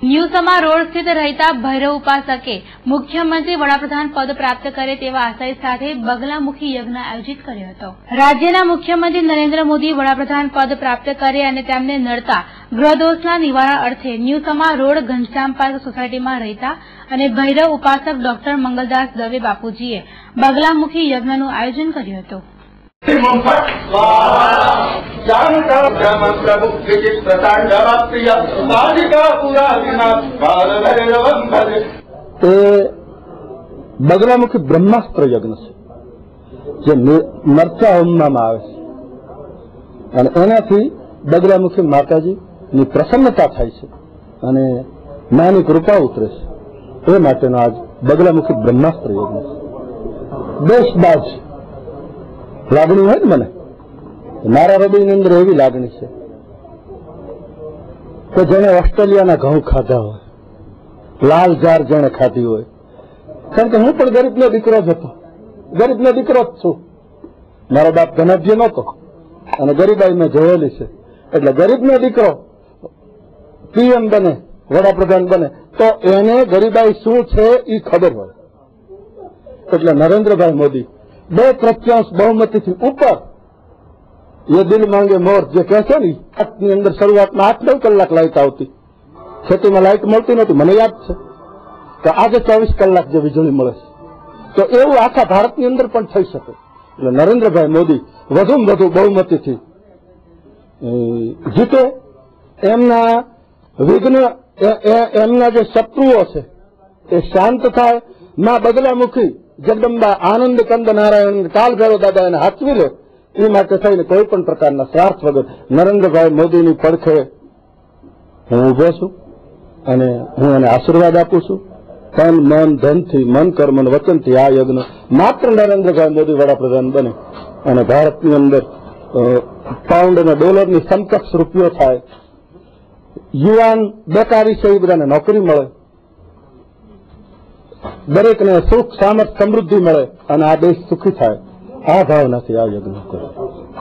ન્યૂસમા road સ્થિત રહેતા ભૈરવ ઉપાસકે મુખ્યમંત્રી વડાપ્રધાન પદ પ્રાપ્ત કરે તેવા આશય સાથે બગલામુખી યજ્ઞ આયોજિત કર્યો હતો। રાજ્યના મુખ્યમંત્રી નરેન્દ્ર મોદી વડાપ્રધાન પદ પ્રાપ્ત કરે અને તેમને નડતા ગૃહદોષના નિવારણ અર્થે ન્યૂસમા રોડ ઘનશ્યામ પાર્ક સોસાયટીમાં રહેતા અને ભૈરવ ઉપાસક ડોક્ટર મંગલદાસ દવે બાપુજીએ બગલામુખી યજ્ઞનું આયોજન કર્યું હતું। बगलामुखी ब्रह्मास्त्र यज्ञ है जो मरचा होमवामां आवे छे अने एनाथी बगलामुखी माताजी नी प्रसन्नता थाय छे अने मानी कृपा उतरे छे। ए माटेनो आज बगलामुखी ब्रह्मास्त्र यज्ञ देशबाज लागणी होय ने मने मारा हृदयनी अंदर एवी लागणी छे के जेने ऑस्ट्रेलियाना घऊं खाधा होय, लाल जार जेने खाधी होय। कारण के हूँ पण गरीबनो दीकरो ज हतो, गरीबनो दीकरो ज छुं। मारो बाप धनाढ्य नहोतो अने गरीबाई में जोयेली छे એટલે गरीबनो दीकरो पीएम बने, वडाप्रधान बने तो एने गरीबाई शुं छे ई खबर होय। એટલે नरेन्द्रभाई मोदी 2/3 बहुमतीथी ऊपर ये दिल मांगे मोर जे कहे नी अपनी अंदर शुरुआत में 8-9 कलाक लाइट आती, खेती में लाइट मळती नहोती, मने याद छे तो आज 24 कलाक जो वीजળી મળે तो एवं आखा भारत ની અંદર પણ થઈ શકે। એટલે નરેન્દ્રભાઈ મોદી વધુમાં વધુ બહુમતીથી જીતે, એમના વિઘ્ન એમના જે શત્રુઓ છે એ શાંત થાય। માં બગલામુખી જગદંબા આનંદ કંદ નારાયણ કાલ ભૈરવ દાદા એને હાચવી લે એ માટે થઈને કોઈ પણ પ્રકારના સ્વાર્થ વગર નરેન્દ્રભાઈ મોદીની પડખે હું ઉભો છું અને હું એને આશીર્વાદ આપું છું। तन मन धन थी मन कर्म वचन थी आ यज्ञ मात्र नरेन्द्रभाई मोदी वडाप्रधान बने अने भारत नी अंदर पाउंड ने डॉलर नी समकक्ष रूपियो थाय, युवान बेकारी छे बधाने नौकरी मळे, दरेक ने सुख सामर्थ समृद्धि मळे अने आ देश सुखी थाय। आ भावनाथी आ यज्ञ कर्यो।